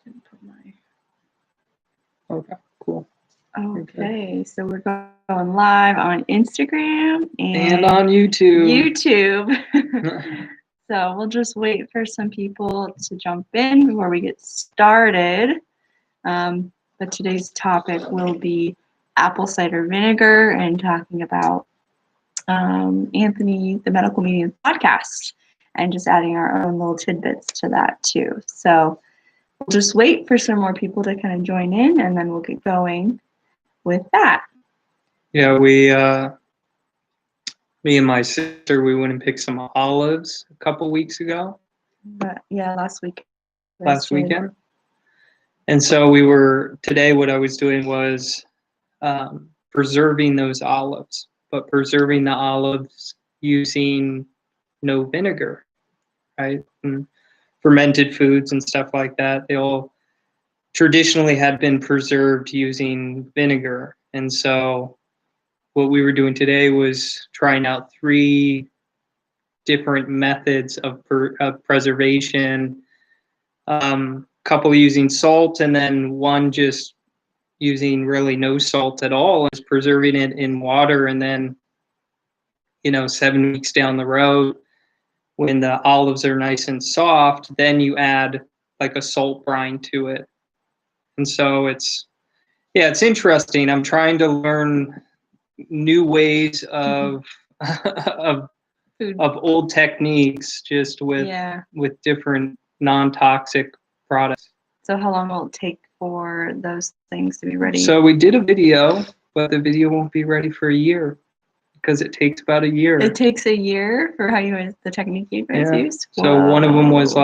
Didn't put my... Okay, cool. Okay, so we're going live on Instagram And on YouTube. So we'll just wait for some people to jump in before we get started. But today's topic will be apple cider vinegar and talking about Anthony, the Medical Medium podcast, and just adding our own little tidbits to that too. So we'll just wait for some more people to kind of join in, and then we'll get going with that. Yeah, me and my sister, we went and picked some olives a couple weeks ago. But yeah, last weekend. And so today what I was doing was preserving those olives, but preserving the olives using no vinegar, right? And fermented foods and stuff like that, they all traditionally had been preserved using vinegar. And so what we were doing today was trying out 3 different methods of preservation, couple using salt, and then one just using really no salt at all, is preserving it in water. And then, 7 weeks down the road, when the olives are nice and soft, then you add like a salt brine to it. And so it's interesting. I'm trying to learn new ways of of old techniques, just with different non-toxic products. So how long will it take for those things to be ready? So we did a video, but the video won't be ready for a year because it takes about a year. It takes a year for the technique you guys used? So one of them was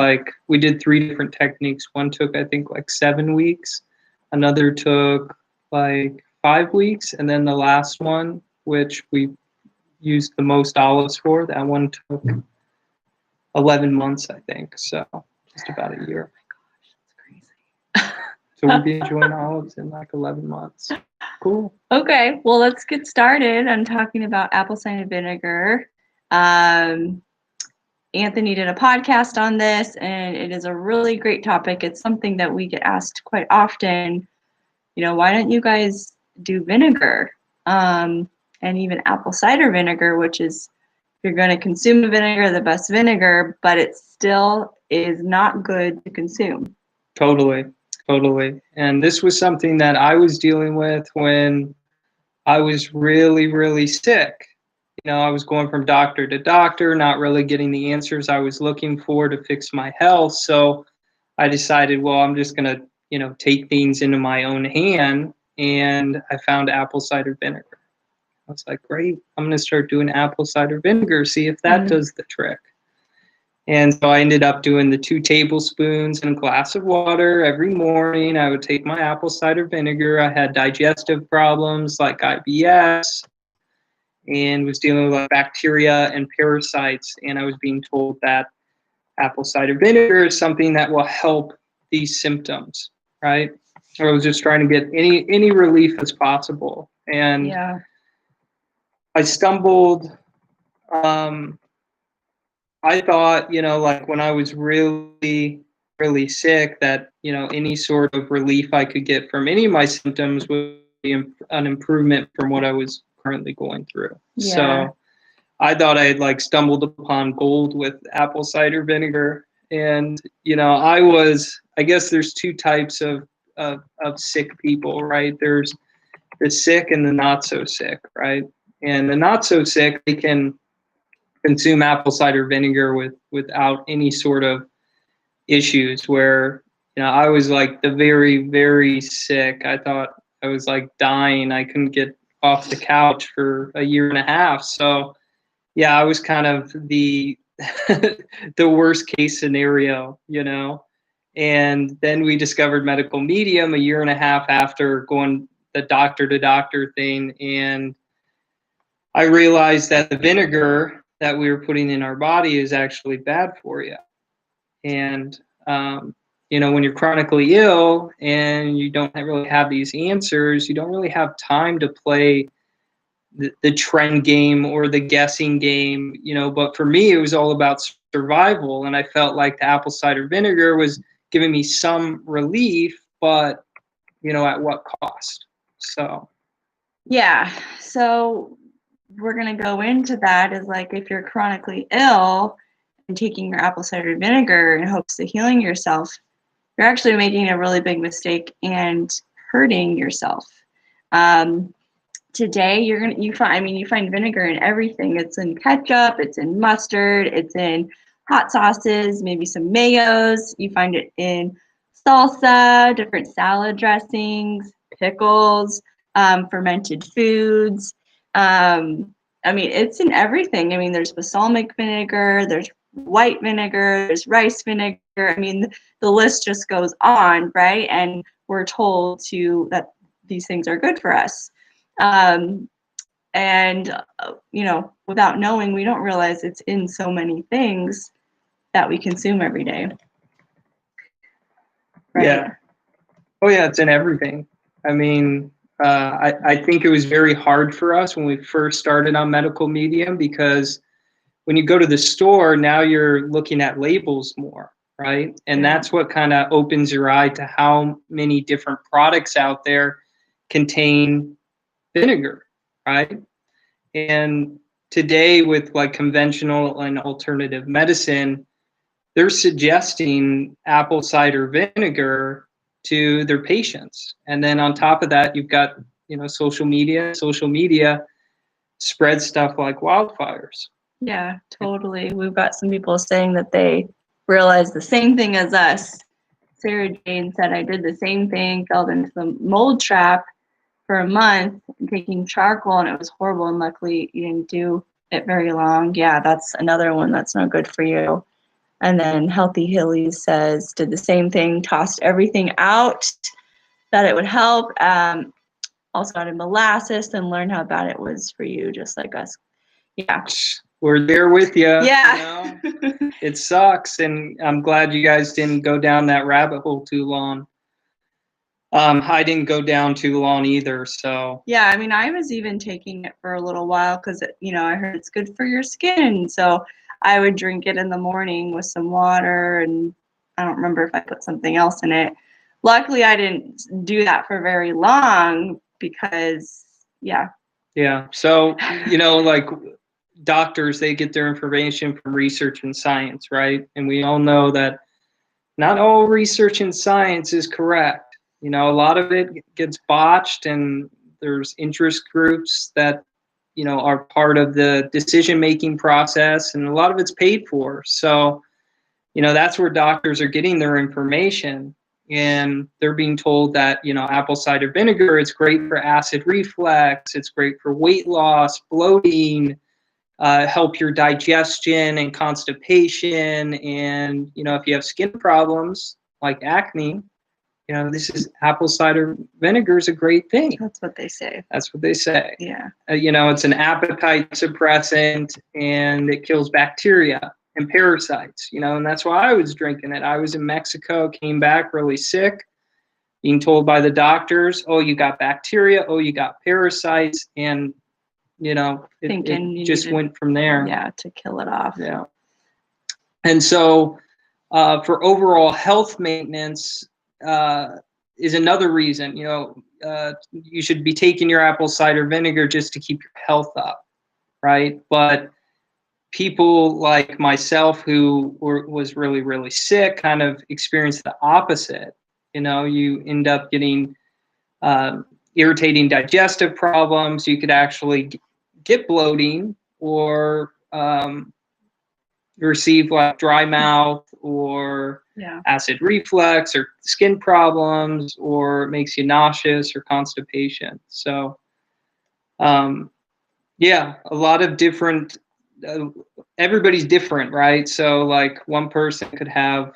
we did 3 different techniques. One took, I think, 7 weeks. Another took 5 weeks. And then the last one, which we used the most olives for, that one took 11 months, I think. So just about a year. Oh my gosh, that's crazy. So we'll be enjoying olives in 11 months. Cool. Okay, well, let's get started on talking about apple cider vinegar. Anthony did a podcast on this, and it is a really great topic. It's something that we get asked quite often. Why don't you guys do vinegar? And even apple cider vinegar, which is, if you're going to consume a vinegar, the best vinegar, but it still is not good to consume. Totally. And this was something that I was dealing with when I was really, really sick. I was going from doctor to doctor, not really getting the answers I was looking for to fix my health. So I decided, well, I'm just going to, take things into my own hand. And I found apple cider vinegar. I was like, great, I'm going to start doing apple cider vinegar, see if that does the trick. And so I ended up doing the 2 tablespoons in a glass of water every morning. I would take my apple cider vinegar. I had digestive problems like IBS and was dealing with bacteria and parasites. And I was being told that apple cider vinegar is something that will help these symptoms, right? So I was just trying to get any relief as possible. And I stumbled. I thought, when I was really, really sick, that, any sort of relief I could get from any of my symptoms would be an improvement from what I was currently going through. Yeah. So I thought I had stumbled upon gold with apple cider vinegar. And, I guess there's 2 types of sick people, right? There's the sick and the not so sick, right? And the not so sick, they can consume apple cider vinegar without any sort of issues, where I was the very, very sick. I thought I was dying. I couldn't get off the couch for a year and a half. So I was kind of the the worst case scenario, and then we discovered Medical Medium a year and a half after going the doctor to doctor thing, and I realized that the vinegar that we were putting in our body is actually bad for you. And, when you're chronically ill and you don't really have these answers, you don't really have time to play the trend game or the guessing game, but for me, it was all about survival. And I felt like the apple cider vinegar was giving me some relief, but at what cost? So Yeah. So we're going to go into that is like if you're chronically ill and taking your apple cider vinegar in hopes of healing yourself, you're actually making a really big mistake and hurting yourself. Today you find vinegar in everything. It's in ketchup, it's in mustard, it's in hot sauces, maybe some mayos. You find it in salsa, different salad dressings, pickles, fermented foods. It's in everything. There's balsamic vinegar, there's white vinegar, there's rice vinegar. The list just goes on, right? And we're told that these things are good for us. Without knowing, we don't realize it's in so many things that we consume every day. Right? Yeah. Oh yeah, it's in everything. I think it was very hard for us when we first started on Medical Medium, because when you go to the store, now you're looking at labels more, right? And that's what kind of opens your eye to how many different products out there contain vinegar, right? And today with like conventional and alternative medicine, they're suggesting apple cider vinegar to their patients. And then on top of that, you've got, social media spreads stuff like wildfires. Yeah, totally. We've got some people saying that they realized the same thing as us. Sarah Jane said, I did the same thing, fell into the mold trap for a month, taking charcoal, and it was horrible. And luckily, you didn't do it very long. Yeah, that's another one that's not good for you. And then Healthy Hillies says, did the same thing, tossed everything out, that it would help. Also added molasses and learned how bad it was for you, just like us. Yeah. We're there with you. Yeah. It sucks, and I'm glad you guys didn't go down that rabbit hole too long. I didn't go down too long either, so. Yeah, I was even taking it for a little while because, I heard it's good for your skin. So I would drink it in the morning with some water, and I don't remember if I put something else in it. Luckily, I didn't do that for very long because, yeah. Yeah, so, like doctors, they get their information from research and science, right? And we all know that not all research and science is correct. A lot of it gets botched, and there's interest groups that, are part of the decision-making process, and a lot of it's paid for. So, that's where doctors are getting their information, and they're being told that, apple cider vinegar, it's great for acid reflux, it's great for weight loss, bloating, help your digestion and constipation. And, if you have skin problems like acne, this is apple cider vinegar is a great thing. That's what they say. That's what they say. Yeah. It's an appetite suppressant, and it kills bacteria and parasites, and that's why I was drinking it. I was in Mexico, came back really sick, being told by the doctors, oh, you got bacteria, oh, you got parasites, and, it just went from there. Yeah, to kill it off. Yeah. And so for overall health maintenance, is another reason, you should be taking your apple cider vinegar just to keep your health up, right? But people like myself who was really, really sick kind of experienced the opposite. You end up getting irritating digestive problems. You could actually get bloating, or receive like dry mouth, or acid reflux, or skin problems, or it makes you nauseous, or constipation. So a lot of different, everybody's different, right? So like one person could have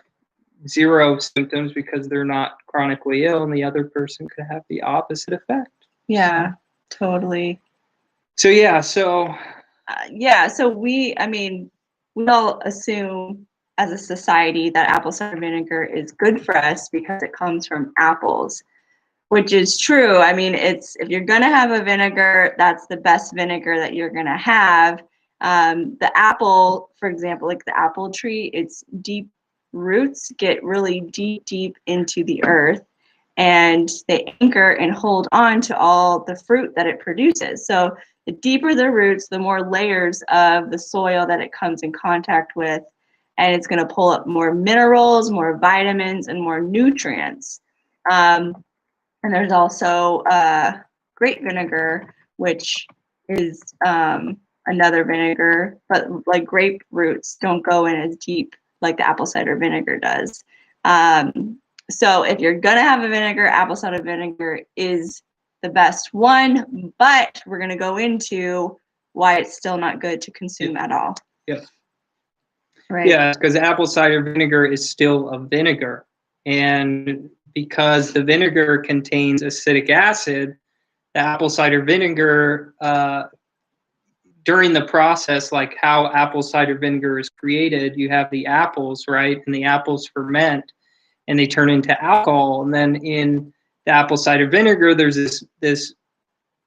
0 symptoms because they're not chronically ill, and the other person could have the opposite effect. Yeah, totally. So we all assume as a society that apple cider vinegar is good for us because it comes from apples, which is true. If you're going to have a vinegar, that's the best vinegar that you're going to have. The apple, for example, like the apple tree, it's deep roots get really deep into the earth, and they anchor and hold on to all the fruit that it produces. So the deeper the roots, the more layers of the soil that it comes in contact with, and it's going to pull up more minerals, more vitamins, and more nutrients. And there's also grape vinegar, which is another vinegar, but like grape roots don't go in as deep like the apple cider vinegar does. So if you're gonna have a vinegar, apple cider vinegar is the best one, but we're gonna go into why it's still not good to consume at all. Yeah. Right. Yeah, because apple cider vinegar is still a vinegar. And because the vinegar contains acetic acid, the apple cider vinegar, during the process, like how apple cider vinegar is created, you have the apples, right? And the apples ferment and they turn into alcohol. And then in the apple cider vinegar, there's this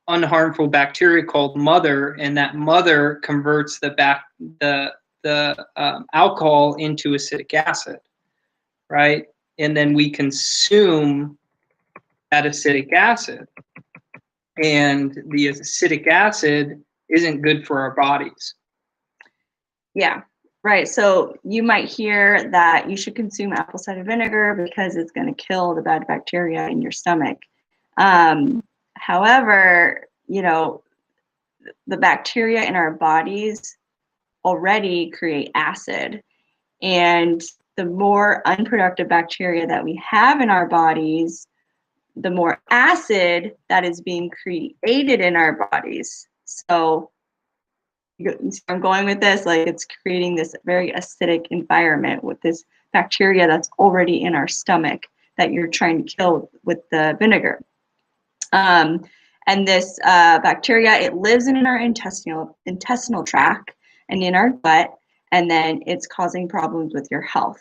unharmful bacteria called mother, and that mother converts the alcohol into acetic acid, right? And then we consume that acetic acid, and the acetic acid isn't good for our bodies. Yeah, right. So you might hear that you should consume apple cider vinegar because it's going to kill the bad bacteria in your stomach. However, you know, the bacteria in our bodies already create acid, and the more unproductive bacteria that we have in our bodies, the more acid that is being created in our bodies. So I'm going with this, like it's creating this very acidic environment with this bacteria that's already in our stomach that you're trying to kill with the vinegar. And this bacteria, it lives in our intestinal tract and in our gut, and then it's causing problems with your health.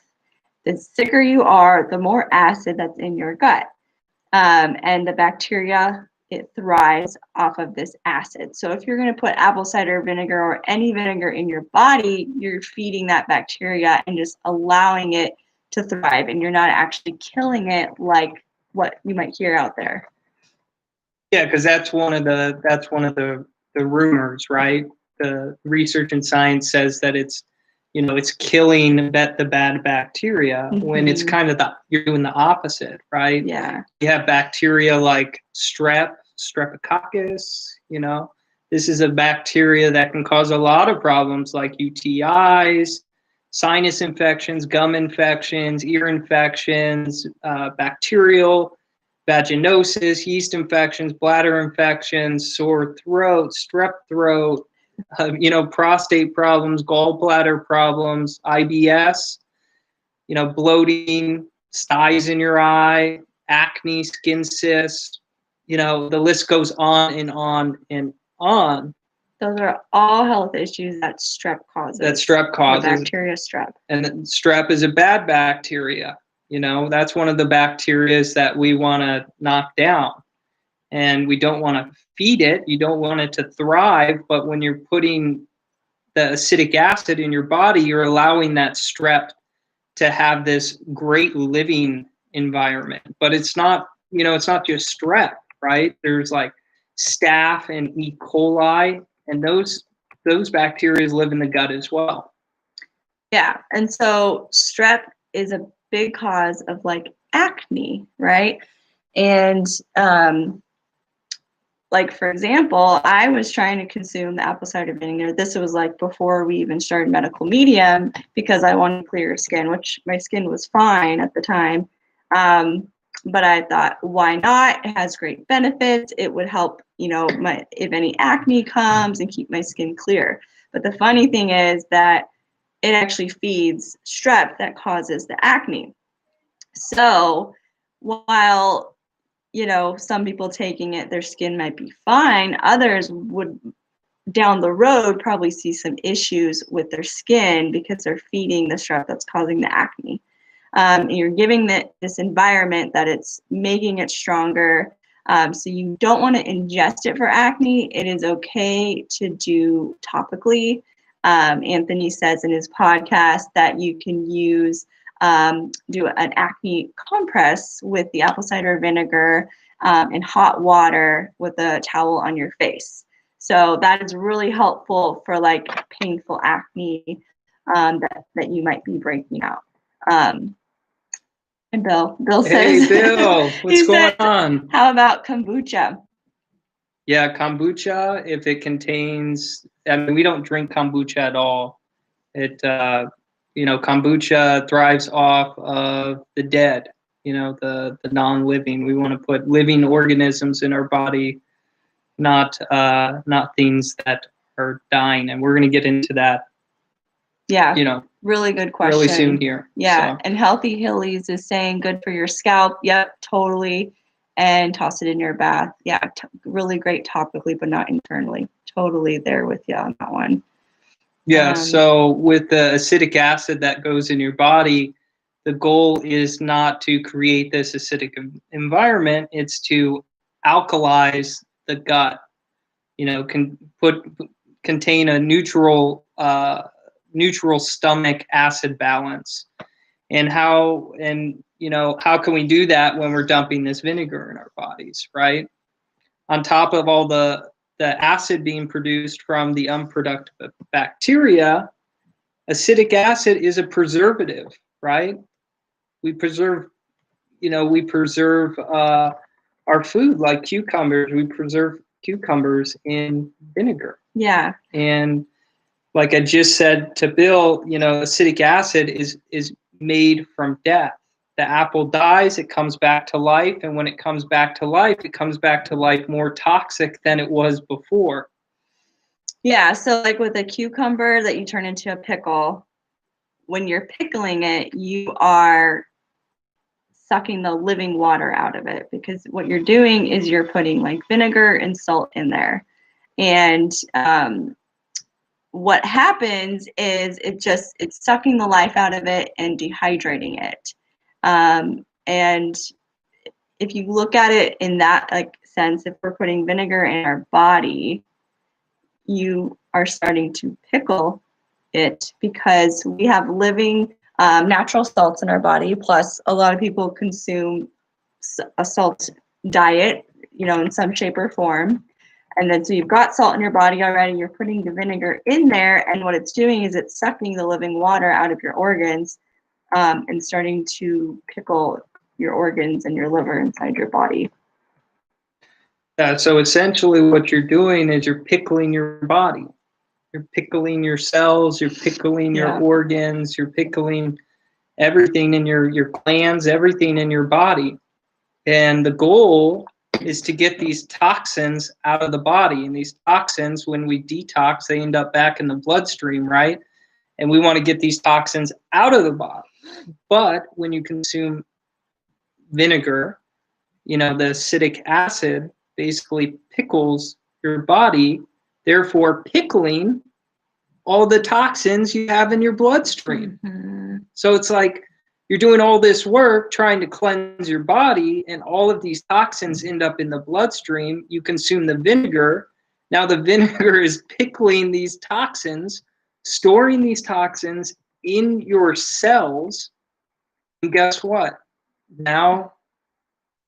The sicker you are, the more acid that's in your gut. And the bacteria, it thrives off of this acid. So if you're going to put apple cider vinegar or any vinegar in your body, you're feeding that bacteria and just allowing it to thrive, and you're not actually killing it like what you might hear out there. Yeah, because that's one of the rumors, right? The research and science says that it's killing the bad bacteria, when it's kind of you're doing the opposite, right? Yeah. You have bacteria like streptococcus, this is a bacteria that can cause a lot of problems like UTIs, sinus infections, gum infections, ear infections, bacterial vaginosis, yeast infections, bladder infections, sore throat, strep throat, prostate problems, gallbladder problems, IBS, bloating, styes in your eye, acne, skin cysts, the list goes on and on and on. Those are all health issues that strep causes. Bacteria strep. And strep is a bad bacteria. That's one of the bacterias that we want to knock down. And we don't want to feed it. You don't want it to thrive. But when you're putting the acetic acid in your body, you're allowing that strep to have this great living environment. But it's not, it's not just strep, right? There's like staph and E. coli, and those bacteria live in the gut as well. Yeah. And so strep is a big cause of like acne, right? And like, for example, I was trying to consume the apple cider vinegar. This was like before we even started medical medium, because I wanted clearer skin, which my skin was fine at the time. But I thought, why not? It has great benefits. It would help, if any acne comes, and keep my skin clear. But the funny thing is that it actually feeds strep that causes the acne. So while some people taking it, their skin might be fine, others would down the road probably see some issues with their skin because they're feeding the strep that's causing the acne. You're giving this environment that it's making it stronger. So you don't want to ingest it for acne. It is okay to do topically. Anthony says in his podcast that you can use do an acne compress with the apple cider vinegar in hot water with a towel on your face. So that is really helpful for like painful acne that you might be breaking out. And Bill says, Hey, Bill, what's going on? How about kombucha? Yeah, kombucha, if it contains, I mean, we don't drink kombucha at all. It, kombucha thrives off of the dead, the non-living. We want to put living organisms in our body, not things that are dying. And we're going to get into that. Yeah, really good question. Really soon here. Yeah, so. And Healthy Hillies is saying good for your scalp. Yep, totally. And toss it in your bath. Yeah, really great topically, but not internally. Totally there with you on that one. Yeah, so with the acidic acid that goes in your body, the goal is not to create this acidic environment. It's to alkalize the gut. Contain a neutral stomach acid balance. And how can we do that when we're dumping this vinegar in our bodies, right? On top of all the acid being produced from the unproductive bacteria, acidic acid is a preservative, right? We preserve our food like cucumbers. We preserve cucumbers in vinegar. Yeah. And like I just said to Bill, acidic acid is made from death. The apple dies, it comes back to life, and when it comes back to life, it comes back to life more toxic than it was before. Yeah, so like with a cucumber that you turn into a pickle, when you're pickling it, you are sucking the living water out of it, because what you're doing is you're putting like vinegar and salt in there. And what happens is it's sucking the life out of it and dehydrating it. And if you look at it in that sense, if we're putting vinegar in our body, you are starting to pickle it, because we have living natural salts in our body. Plus, a lot of people consume a salt diet, in some shape or form. And then so you've got salt in your body already, you're putting the vinegar in there, and what it's doing is it's sucking the living water out of your organs and starting to pickle your organs and your liver inside your body. Yeah, so essentially what you're doing is you're pickling your body. You're pickling your cells, you're pickling your organs, you're pickling everything in your glands, everything in your body. And the goal is to get these toxins out of the body. And these toxins, when we detox, they end up back in the bloodstream, right? And we want to get these toxins out of the body. But when you consume vinegar, the acidic acid basically pickles your body, therefore pickling all the toxins you have in your bloodstream. Mm-hmm. So it's like you're doing all this work trying to cleanse your body, and all of these toxins end up in the bloodstream. You consume the vinegar. Now the vinegar is pickling these toxins, storing these toxins in your cells. And guess what? Now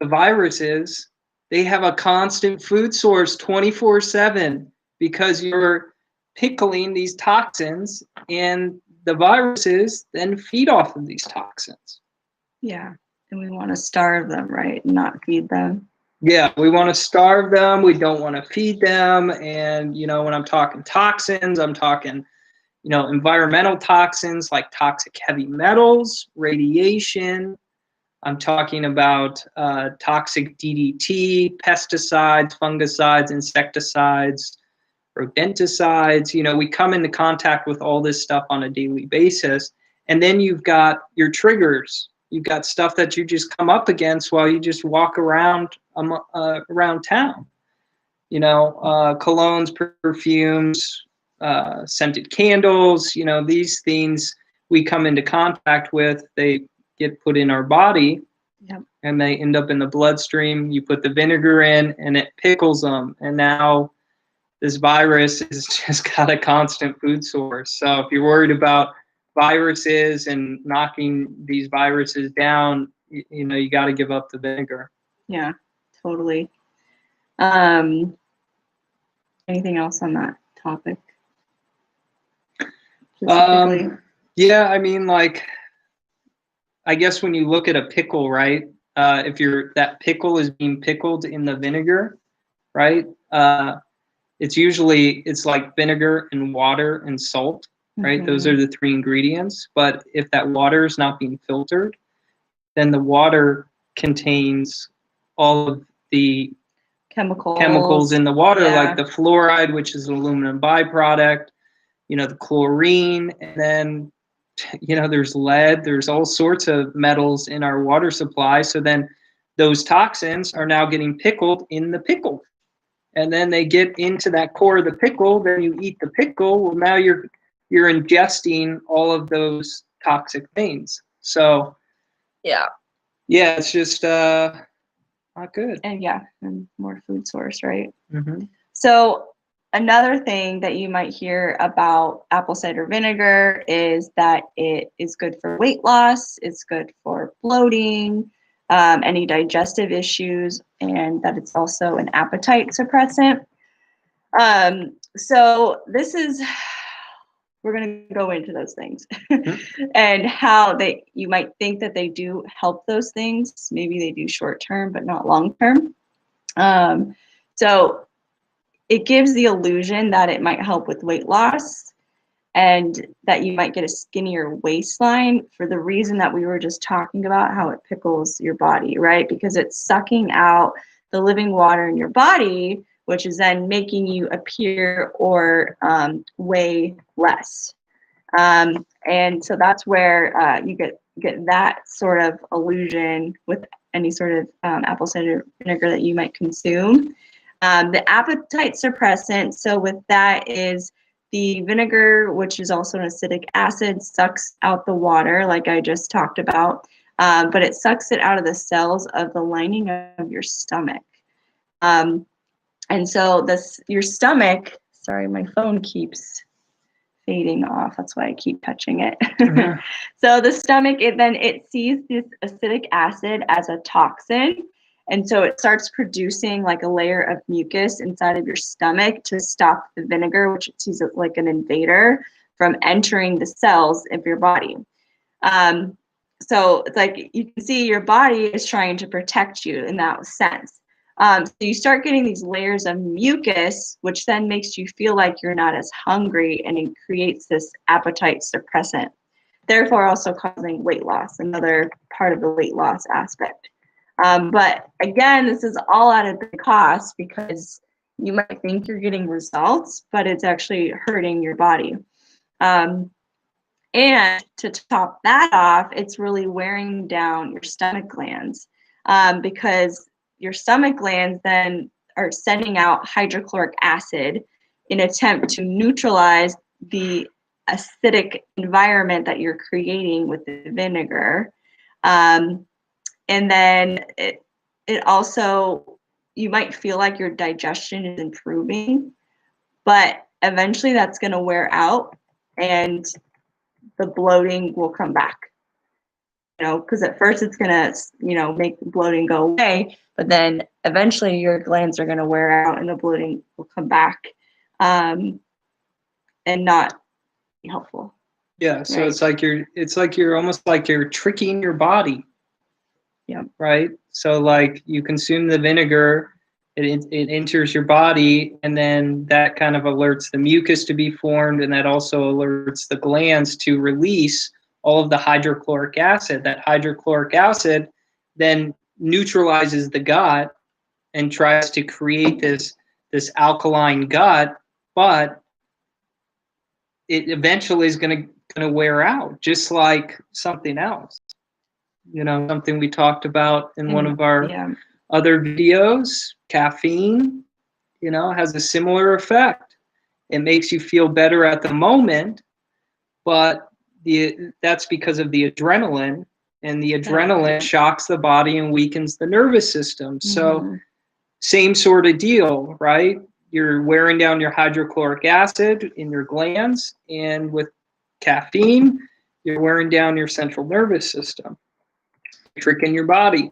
the viruses, they have a constant food source 24/7, because you're pickling these toxins, and the viruses then feed off of these toxins. Yeah, and we want to starve them, right? Not feed them. Yeah, we want to starve them. We don't want to feed them. And, when I'm talking toxins, I'm talking, environmental toxins like toxic heavy metals, radiation. I'm talking about toxic DDT, pesticides, fungicides, insecticides, rodenticides. We come into contact with all this stuff on a daily basis. And then you've got your triggers. You've got stuff that you just come up against while you just walk around town. Colognes, perfumes, scented candles, these things we come into contact with, they get put in our body. Yep. And they end up in the bloodstream. You put the vinegar in and it pickles them. And now this virus has just got a constant food source. So if you're worried about viruses and knocking these viruses down, you got to give up the vinegar. Yeah, totally. Anything else on that topic? Yeah, I mean, like, I guess when you look at a pickle, right? If that pickle is being pickled in the vinegar, right? It's like vinegar and water and salt, right? Those are the three ingredients. But if that water is not being filtered, then the water contains all of the chemicals in the water, like the fluoride, which is an aluminum byproduct, the chlorine, and then, there's lead, there's all sorts of metals in our water supply. So then those toxins are now getting pickled in the pickle. And then they get into that core of the pickle, then you eat the pickle. Well, now you're ingesting all of those toxic things. So yeah, it's just not good. And more food source, right? Mm-hmm. So another thing that you might hear about apple cider vinegar is that it is good for weight loss, it's good for bloating, any digestive issues, and that it's also an appetite suppressant. So we're going to go into those things and how you might think that they do help those things. Maybe they do short term, but not long term. So it gives the illusion that it might help with weight loss and that you might get a skinnier waistline for the reason that we were just talking about, how it pickles your body, right? Because it's sucking out the living water in your body, which is then making you appear or weigh less. And so that's where you get that sort of illusion with any sort of apple cider vinegar that you might consume. The appetite suppressant, so with that is the vinegar, which is also an acidic acid, sucks out the water, like I just talked about, but it sucks it out of the cells of the lining of your stomach. And so your stomach, sorry, my phone keeps fading off. That's why I keep touching it. Mm-hmm. So the stomach, it sees this acidic acid as a toxin. And so it starts producing like a layer of mucus inside of your stomach to stop the vinegar, which it sees like an invader, from entering the cells of your body. So it's like you can see your body is trying to protect you in that sense. So you start getting these layers of mucus, which then makes you feel like you're not as hungry, and it creates this appetite suppressant, therefore also causing weight loss, another part of the weight loss aspect. But again, this is all at a big cost because you might think you're getting results, but it's actually hurting your body. And to top that off, it's really wearing down your stomach glands because your stomach glands then are sending out hydrochloric acid in an attempt to neutralize the acidic environment that you're creating with the vinegar. And then it also, you might feel like your digestion is improving, but eventually that's going to wear out and the bloating will come back. Because at first it's going to, make the bloating go away, but then eventually your glands are going to wear out and the bloating will come back and not be helpful. Yeah, so right? It's like you're almost like you're tricking your body. Yeah. Right. So like you consume the vinegar, it enters your body, and then that kind of alerts the mucus to be formed, and that also alerts the glands to release all of the hydrochloric acid. That hydrochloric acid then neutralizes the gut and tries to create this alkaline gut, but it eventually is going to wear out, just like something else. Something we talked about in one of our other videos, caffeine, has a similar effect. It makes you feel better at the moment, but that's because of the adrenaline, and the adrenaline shocks the body and weakens the nervous system. So same sort of deal, right? You're wearing down your hydrochloric acid in your glands, and with caffeine, You're wearing down your central nervous system, tricking your body.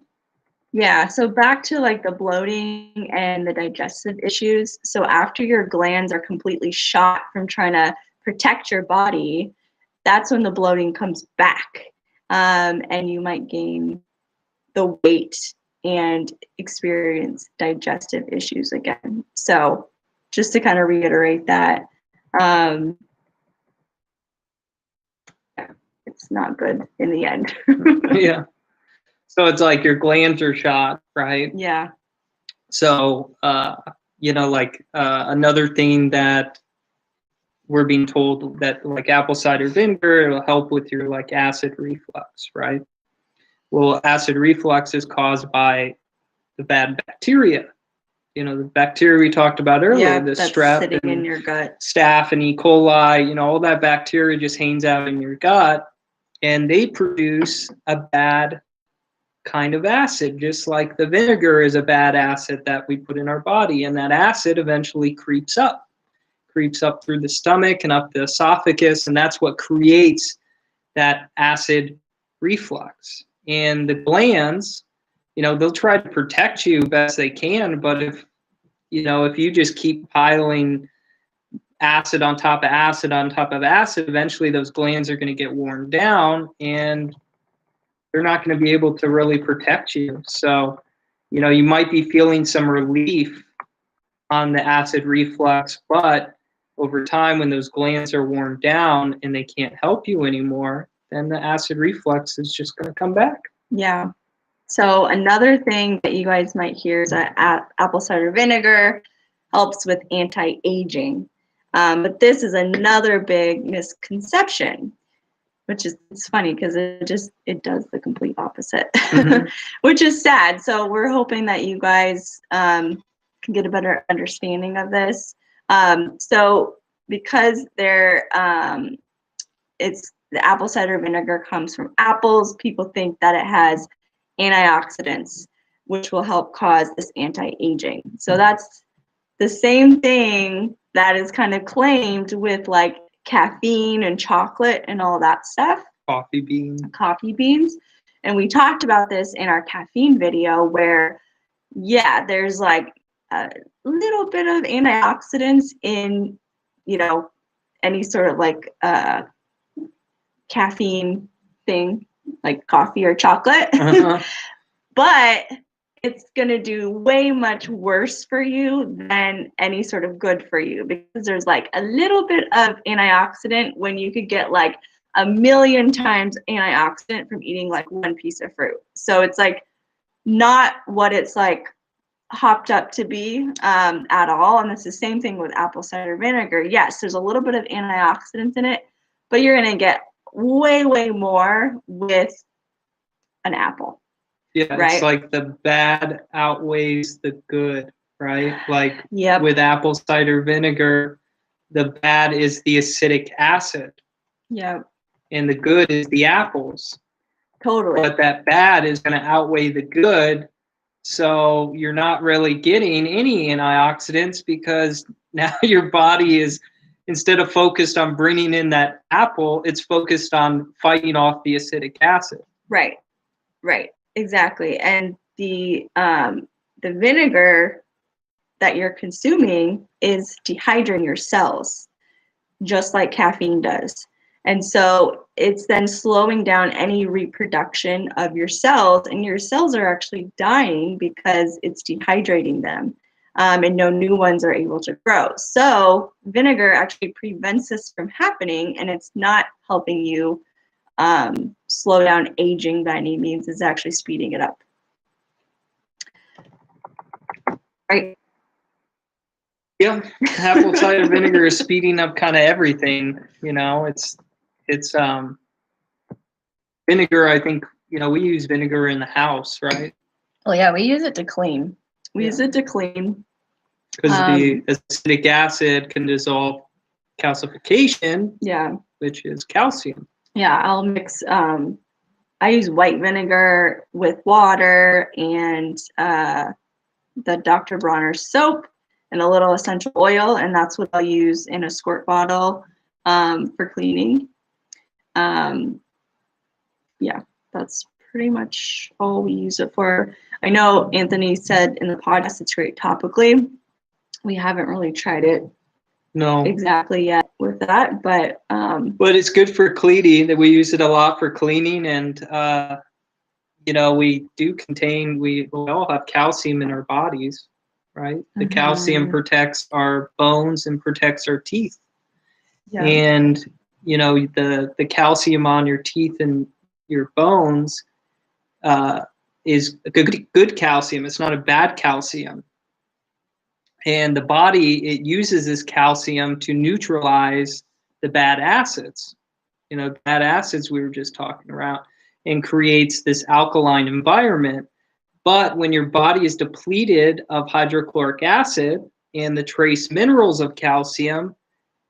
Yeah, so back to like the bloating and the digestive issues. So after your glands are completely shot from trying to protect your body, that's when the bloating comes back. And you might gain the weight and experience digestive issues again. So just to kind of reiterate that, it's not good in the end. Yeah. So it's like your glands are shot, right? Yeah. So, another thing that we're being told that like apple cider vinegar, it'll help with your like acid reflux, right? Well, acid reflux is caused by the bad bacteria. The bacteria we talked about earlier, the that's strep sitting and in your gut. staph and E. coli, all that bacteria just hangs out in your gut, and they produce a bad kind of acid, just like the vinegar is a bad acid that we put in our body, and that acid eventually creeps up through the stomach and up the esophagus, and that's what creates that acid reflux. And the glands, they'll try to protect you best they can, but if you just keep piling acid on top of acid on top of acid, eventually those glands are going to get worn down and they're not going to be able to really protect you. So, you might be feeling some relief on the acid reflux, but over time, when those glands are worn down and they can't help you anymore, then the acid reflux is just going to come back. Yeah. So another thing that you guys might hear is that apple cider vinegar helps with anti-aging. But this is another big misconception, which is it's funny because it does the complete opposite, which is sad. So we're hoping that you guys can get a better understanding of this. So because it's the apple cider vinegar comes from apples, people think that it has antioxidants, which will help cause this anti-aging. So that's the same thing that is kind of claimed with like caffeine and chocolate and all that stuff. Coffee beans. And we talked about this in our caffeine video where, there's like a little bit of antioxidants in, any sort of like caffeine thing, like coffee or chocolate. But it's going to do way much worse for you than any sort of good for you, because there's like a little bit of antioxidant when you could get like 1,000,000 times antioxidant from eating like one piece of fruit. So it's like not what it's like hopped up to be at all. And it's the same thing with apple cider vinegar. Yes, there's a little bit of antioxidants in it, but you're going to get way, way more with an apple. Yeah, right? It's like the bad outweighs the good, right? Like with apple cider vinegar, the bad is the acidic acid. Yep. And the good is the apples. Totally. But that bad is going to outweigh the good. So you're not really getting any antioxidants because now your body is, instead of focused on bringing in that apple, it's focused on fighting off the acidic acid. Right. Exactly. And the vinegar that you're consuming is dehydrating your cells, just like caffeine does. And so it's then slowing down any reproduction of your cells, and your cells are actually dying because it's dehydrating them, and no new ones are able to grow. So vinegar actually prevents this from happening, and it's not helping you slow down aging by any means. It's actually speeding it up. Right? Yeah, apple cider vinegar is speeding up kind of everything. It's vinegar. I think we use vinegar in the house, right? Oh yeah, we use it to clean. Use it to clean because the acidic acid can dissolve calcification. Yeah, which is calcium. Yeah, I'll mix. I use white vinegar with water and the Dr. Bronner soap and a little essential oil, and that's what I'll use in a squirt bottle for cleaning. Yeah, that's pretty much all we use it for. I know Anthony said in the podcast it's great topically. We haven't really tried it No. exactly yet with that, but it's good for cleaning. That we use it a lot for cleaning, and we all have calcium in our bodies, right? The calcium protects our bones and protects our teeth. yeah. And the calcium on your teeth and your bones is good calcium. It's not a bad calcium. And the body, it uses this calcium to neutralize the bad acids. Bad acids we were just talking about, and creates this alkaline environment. But when your body is depleted of hydrochloric acid and the trace minerals of calcium,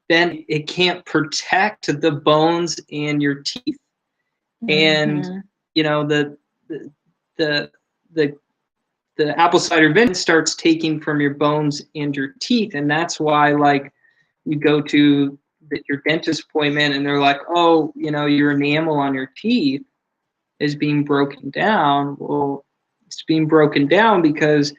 then it can't protect the bones and your teeth. And the apple cider vinegar starts taking from your bones and your teeth, and that's why, like, you go to your dentist appointment and they're like, oh, your enamel on your teeth is being broken down. Well, it's being broken down because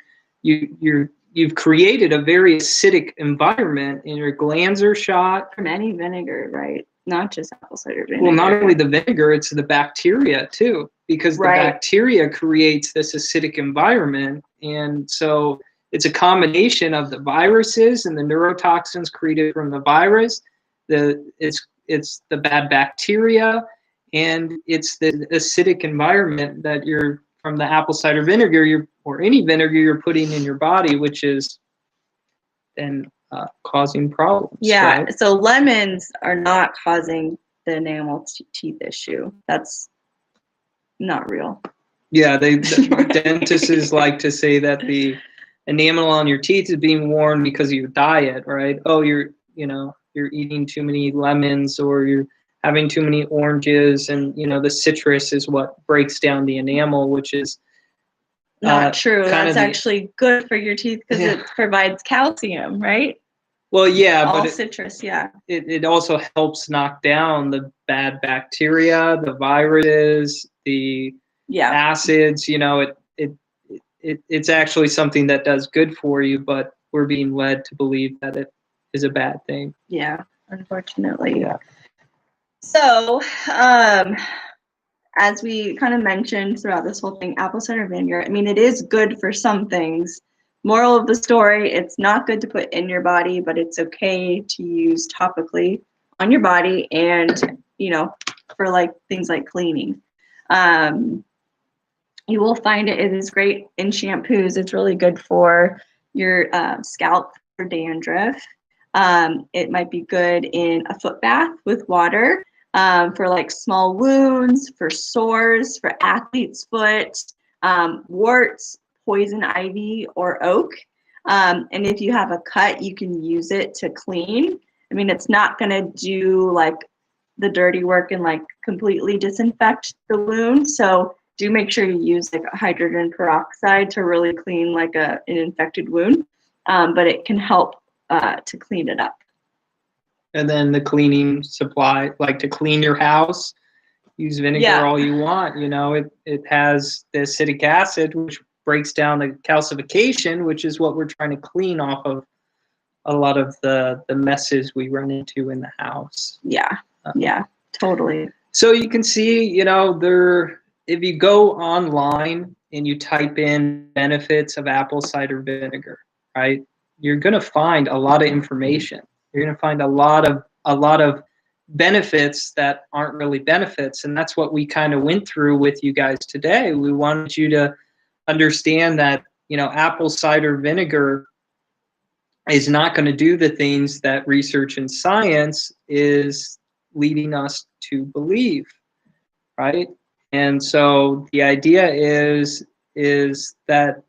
you've created a very acidic environment, and your glands are shot. From any vinegar, right? Not just apple cider vinegar. Well, not only the vinegar, it's the bacteria too, because the bacteria creates this acidic environment. And so it's a combination of the viruses and the neurotoxins created from the virus. It's the bad bacteria, and it's the acidic environment that you're from the apple cider vinegar or any vinegar you're putting in your body, which is then causing problems. Yeah, right? So lemons are not causing the enamel teeth issue. That's not real. Yeah, the dentists like to say that the enamel on your teeth is being worn because of your diet, right? Oh, you're eating too many lemons, or you're having too many oranges, and the citrus is what breaks down the enamel, which is not true. That's actually good for your teeth because it provides calcium, right? Well, yeah, all citrus, yeah. It also helps knock down the bad bacteria, the viruses, the acids. It's actually something that does good for you, but we're being led to believe that it is a bad thing. Yeah, unfortunately. Yeah. So, as we kind of mentioned throughout this whole thing, apple cider vinegar, I mean, it is good for some things. Moral of the story, it's not good to put in your body, but it's okay to use topically on your body and, for like things like cleaning. You will find it is great in shampoos. It's really good for your scalp for dandruff. It might be good in a foot bath with water. For like small wounds, for sores, for athlete's foot, warts, poison ivy, or oak. And if you have a cut, you can use it to clean. I mean, it's not going to do like the dirty work and like completely disinfect the wound. So do make sure you use like hydrogen peroxide to really clean like an infected wound. But it can help to clean it up. And then the cleaning supply, like to clean your house, use vinegar all you want. It has the acidic acid, which breaks down the calcification, which is what we're trying to clean off of a lot of the messes we run into in the house. Yeah, totally. So you can see, if you go online and you type in benefits of apple cider vinegar, right, you're going to find a lot of information. You're going to find a lot of benefits that aren't really benefits, and that's what we kind of went through with you guys today. We wanted you to understand that apple cider vinegar is not going to do the things that research and science is leading us to believe, right? And so the idea is that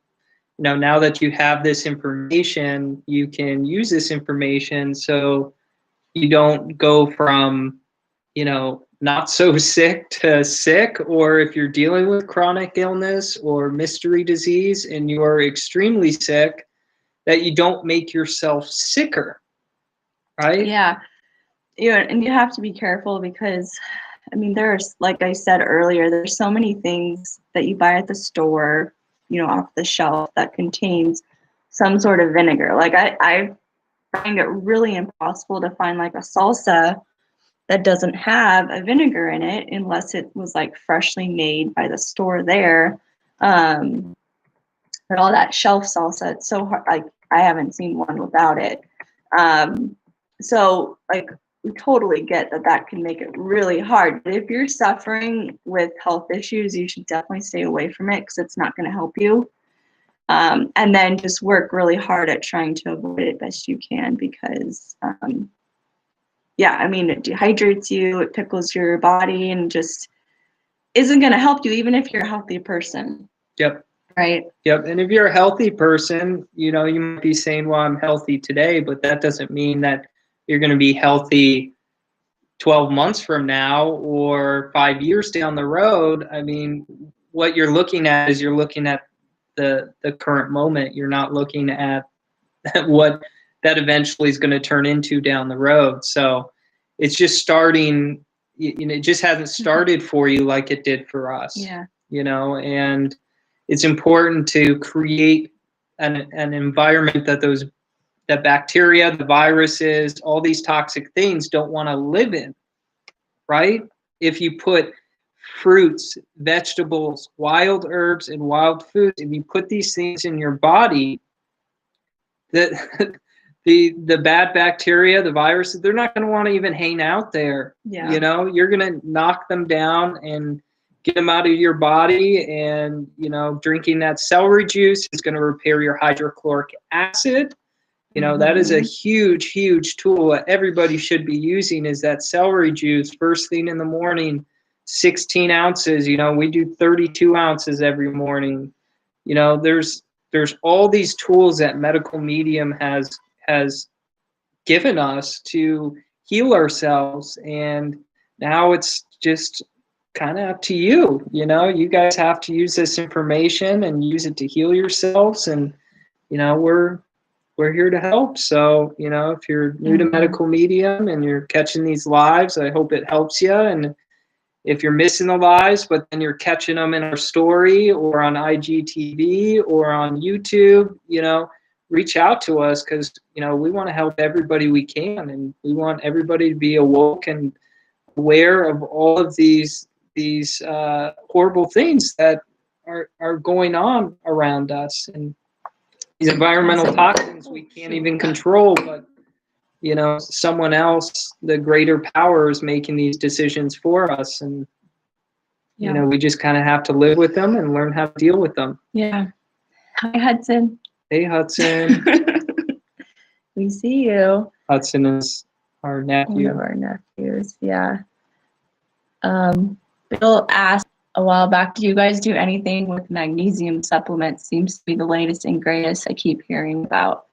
now that you have this information, you can use this information so you don't go from, not so sick to sick, or if you're dealing with chronic illness or mystery disease and you are extremely sick, that you don't make yourself sicker, right? Yeah. And you have to be careful because I mean, there's, like I said earlier, there's so many things that you buy at the store, you know, off the shelf that contains some sort of vinegar. Like I find it really impossible to find like a salsa that doesn't have a vinegar in it unless it was like freshly made by the store there. But all that shelf salsa, it's so hard. Like I haven't seen one without it. So like we totally get that that can make it really hard. But if you're suffering with health issues, you should definitely stay away from it because it's not going to help you. And then just work really hard at trying to avoid it best you can because, yeah, I mean, it dehydrates you, it pickles your body, and just isn't going to help you even if you're a healthy person. Yep. Right. Yep. And if you're a healthy person, you know, you might be saying, well, I'm healthy today, but that doesn't mean that you're going to be healthy 12 months from now or 5 years down the road. I mean, what you're looking at is you're looking at the current moment. You're not looking at what that eventually is going to turn into down the road. So it's just starting, you know, it just hasn't started for you like it did for us. Yeah. You know, and it's important to create an environment that bacteria, the viruses, all these toxic things don't want to live in, right? If you put fruits, vegetables, wild herbs, and wild foods, if you put these things in your body, that the bad bacteria, the viruses, they're not going to want to even hang out there. Yeah. You know, you're going to knock them down and get them out of your body. And, you know, drinking that celery juice is going to repair your hydrochloric acid. You know, that is a huge, huge tool that everybody should be using is that celery juice first thing in the morning, 16 ounces. You know, we do 32 ounces every morning. You know, there's all these tools that medical medium has given us to heal ourselves. And now it's just kind of up to you. You know, you guys have to use this information and use it to heal yourselves. And, you know, we're here to help. So, you know, if you're new to medical medium and you're catching these lives, I hope it helps you. And if you're missing the lives, but then you're catching them in our story or on IGTV or on YouTube, you know, reach out to us because, you know, we want to help everybody we can. And we want everybody to be awoke and aware of all of these horrible things that are going on around us. And these environmental toxins we can't even control, but, you know, someone else, the greater power, is making these decisions for us. And, you know, we just kind of have to live with them and learn how to deal with them. Yeah. Hi, Hudson. Hey, Hudson. We see you. Hudson is our nephew. One of our nephews, yeah. Bill asked a while back, do you guys do anything with magnesium supplements? Seems to be the latest and greatest I keep hearing about.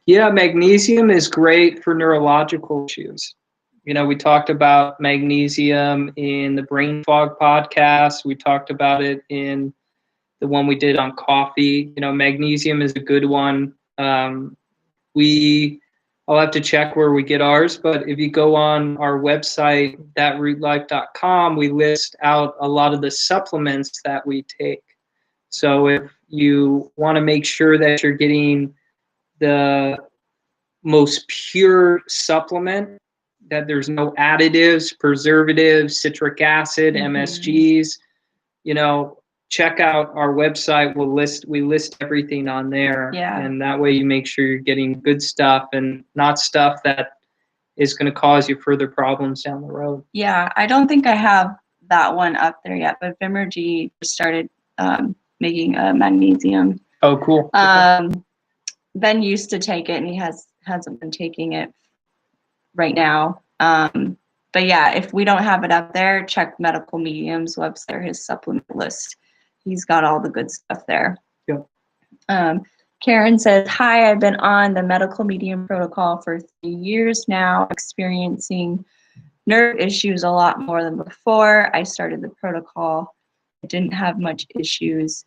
Yeah, magnesium is great for neurological issues. You know, we talked about magnesium in the Brain Fog podcast. We talked about it in the one we did on coffee. You know, magnesium is a good one. I'll have to check where we get ours, but if you go on our website, thatrootlife.com, we list out a lot of the supplements that we take. So if you want to make sure that you're getting the most pure supplement, that there's no additives, preservatives, citric acid, MSGs, you know, check out our website. We list everything on there. Yeah. And that way you make sure you're getting good stuff and not stuff that is going to cause you further problems down the road. Yeah, I don't think I have that one up there yet, but Vimergy just started making a magnesium. Oh, cool. Ben used to take it and he hasn't been taking it right now. But yeah, if we don't have it up there, check Medical Medium's website, his supplement list. He's got all the good stuff there. Yeah. Karen says, hi, I've been on the Medical Medium protocol for 3 years now, experiencing nerve issues a lot more than before I started the protocol. I didn't have much issues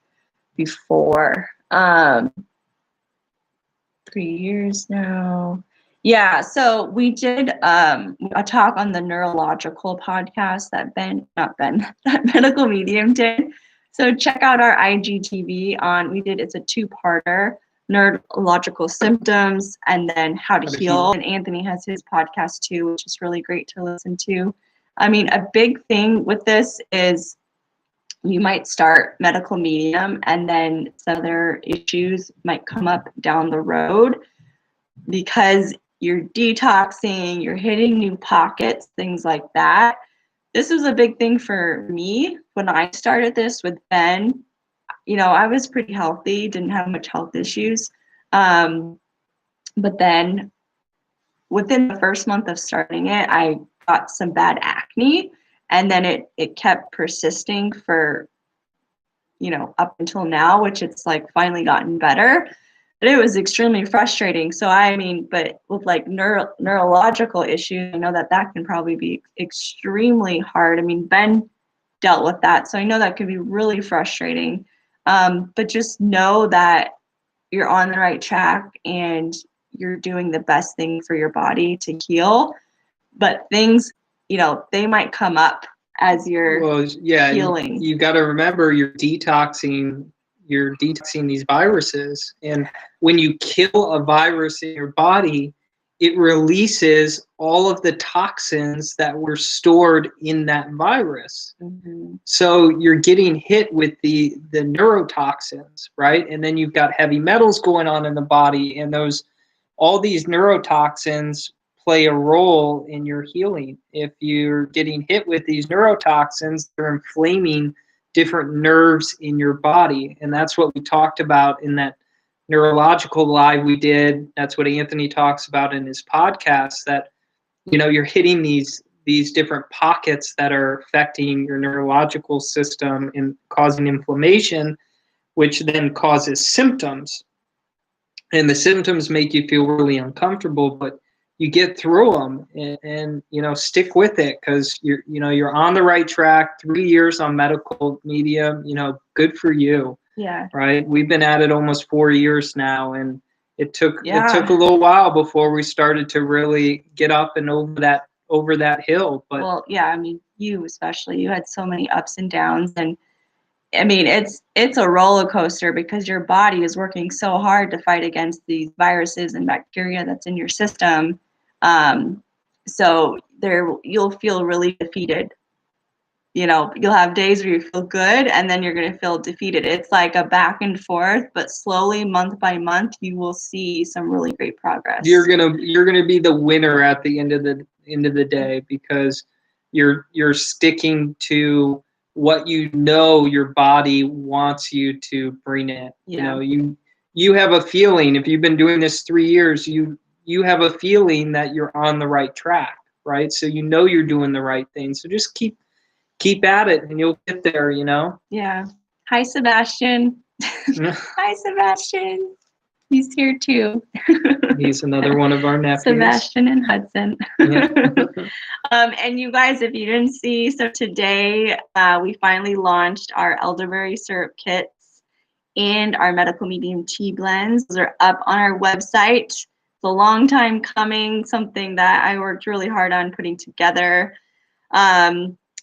before. 3 years now. Yeah, so we did a talk on the neurological podcast that that Medical Medium did. So check out our IGTV it's a two-parter, neurological symptoms and then how to heal. And Anthony has his podcast too, which is really great to listen to. I mean, a big thing with this is you might start Medical Medium and then some other issues might come up down the road because you're detoxing, you're hitting new pockets, things like that. This was a big thing for me when I started this with Ben. You know, I was pretty healthy, didn't have much health issues. But then within the first month of starting it, I got some bad acne. And then it kept persisting for, up until now, which it's like finally gotten better. But it was extremely frustrating. So but with like neurological issues, I know that can probably be extremely hard. I mean, Ben dealt with that, so I know that can be really frustrating. But just know that you're on the right track and you're doing the best thing for your body to heal. But things, they might come up as you're healing. You got to remember you're detoxing these viruses, and when you kill a virus in your body, it releases all of the toxins that were stored in that virus. Mm-hmm. So you're getting hit with the neurotoxins, right? And then you've got heavy metals going on in the body, and all these neurotoxins play a role in your healing. If you're getting hit with these neurotoxins, they're inflaming different nerves in your body. And that's what we talked about in that neurological live we did. That's what Anthony talks about in his podcast, that, you're hitting these different pockets that are affecting your neurological system and causing inflammation, which then causes symptoms. And the symptoms make you feel really uncomfortable, but you get through them and stick with it, because you're on the right track. 3 years on Medical Medium, good for you. Yeah. Right. We've been at it almost 4 years now, and it took a little while before we started to really get up and over that hill. But well, yeah, I mean, you especially, you had so many ups and downs, and I mean, it's a roller coaster because your body is working so hard to fight against these viruses and bacteria that's in your system. So you'll feel really defeated. You'll have days where you feel good, and then you're going to feel defeated. It's like a back and forth, but slowly, month by month, you will see some really great progress. You're gonna be the winner at the end of the day, because you're sticking to what your body wants you to bring it. Yeah. You have a feeling, if you've been doing this 3 years, you have a feeling that you're on the right track, right? So you're doing the right thing. So just keep at it and you'll get there, Yeah. Hi, Sebastian. Hi, Sebastian. He's here too. He's another one of our nephews. Sebastian and Hudson. Yeah. And you guys, if you didn't see, so today we finally launched our elderberry syrup kits and our Medical Medium tea blends. Those are up on our website. It's a long time coming, something that I worked really hard on putting together.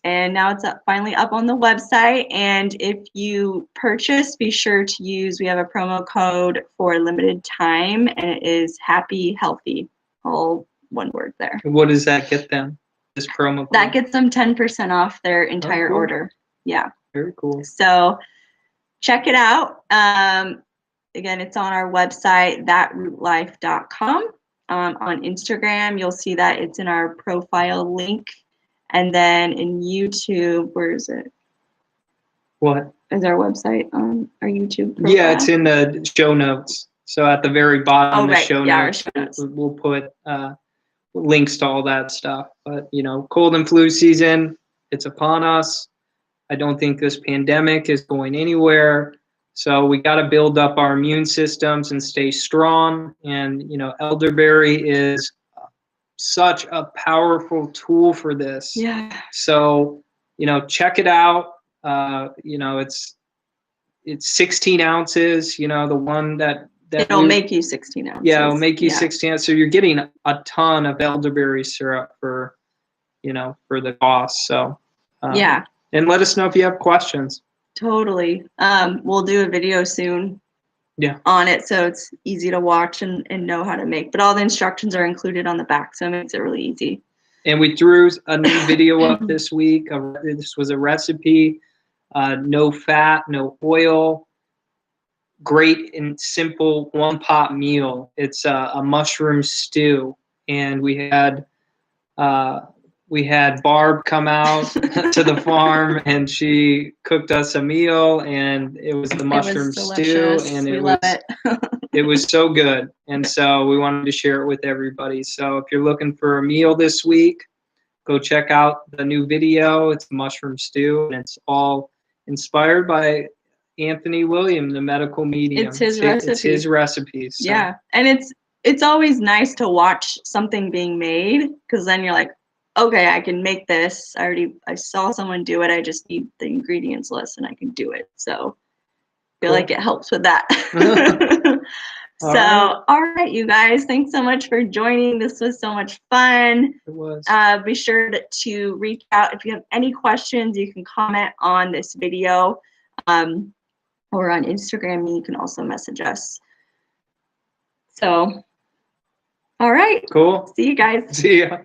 And now it's finally up on the website. And if you purchase, be sure to we have a promo code for a limited time, and it is Happy Healthy, all one word there. What does that get them? This promo code? That gets them 10% off their entire cool. order. Yeah. Very cool. So check it out. Again, it's on our website, thatrootlife.com. On Instagram, you'll see that it's in our profile link. And then in YouTube, where is it? What? Is our website on our YouTube profile? Yeah, it's in the show notes. So at the very bottom of the show notes, we'll put links to all that stuff. But, cold and flu season, it's upon us. I don't think this pandemic is going anywhere. So we got to build up our immune systems and stay strong. And, elderberry is such a powerful tool for this. Yeah. So, check it out. It's 16 ounces. The one that It'll make you 16 ounces. Yeah, it'll make you 16 ounces. So you're getting a ton of elderberry syrup for, for the cost. So yeah. And let us know if you have questions. Totally. We'll do a video soon. Yeah. On it, so it's easy to watch and know how to make. But all the instructions are included on the back, so it makes it really easy. And we threw a new video up this week. This was a recipe, no fat, no oil, great and simple one-pot meal. It's a mushroom stew, and we had Barb come out to the farm, and she cooked us a meal, and it was the mushroom stew, and it was so good. And so we wanted to share it with everybody. So if you're looking for a meal this week, go check out the new video. It's mushroom stew, and it's all inspired by Anthony William, the medical medium. It's his recipe. It's his recipes. So. Yeah, and it's always nice to watch something being made, because then you're like, okay, I can make this. I saw someone do it. I just need the ingredients list and I can do it. So I feel like it helps with that. All right, you guys, thanks so much for joining. This was so much fun. It was. Be sure to reach out. If you have any questions, you can comment on this video or on Instagram. You can also message us. So, all right. Cool. See you guys. See ya.